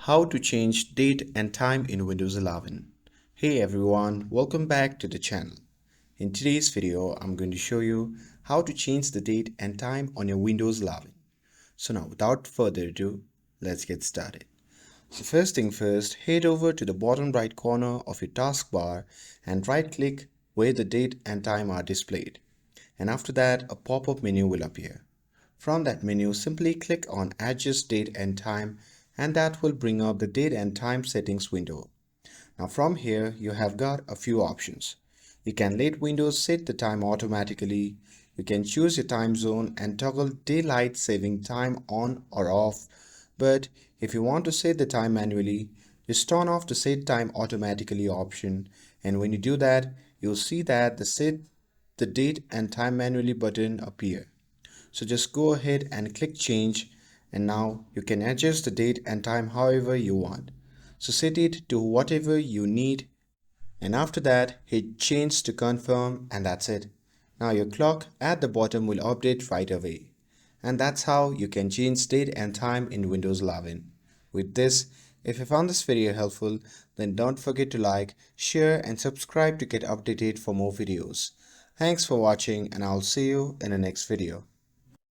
How to change date and time in Windows 11. Hey everyone, welcome back to the channel. In today's video, I'm going to show you how to change the date and time on your Windows 11. So now without further ado, let's get started. So first thing first, head over to the bottom right corner of your taskbar and right click where the date and time are displayed. And after that, a pop-up menu will appear. From that menu, simply click on Adjust Date and Time and that will bring up the date and time settings window. Now from here, you have got a few options. You can let Windows set the time automatically. You can choose your time zone and toggle daylight saving time on or off. But if you want to set the time manually, just turn off the set time automatically option. And when you do that, you'll see that the set the date and time manually button appear. So just go ahead and click change and now you can adjust the date and time however you want. So set it to whatever you need and after that hit change to confirm and that's it. Now your clock at the bottom will update right away. And that's how you can change date and time in Windows 11. With this, if you found this video helpful, then don't forget to like, share and subscribe to get updated for more videos. Thanks for watching and I'll see you in the next video.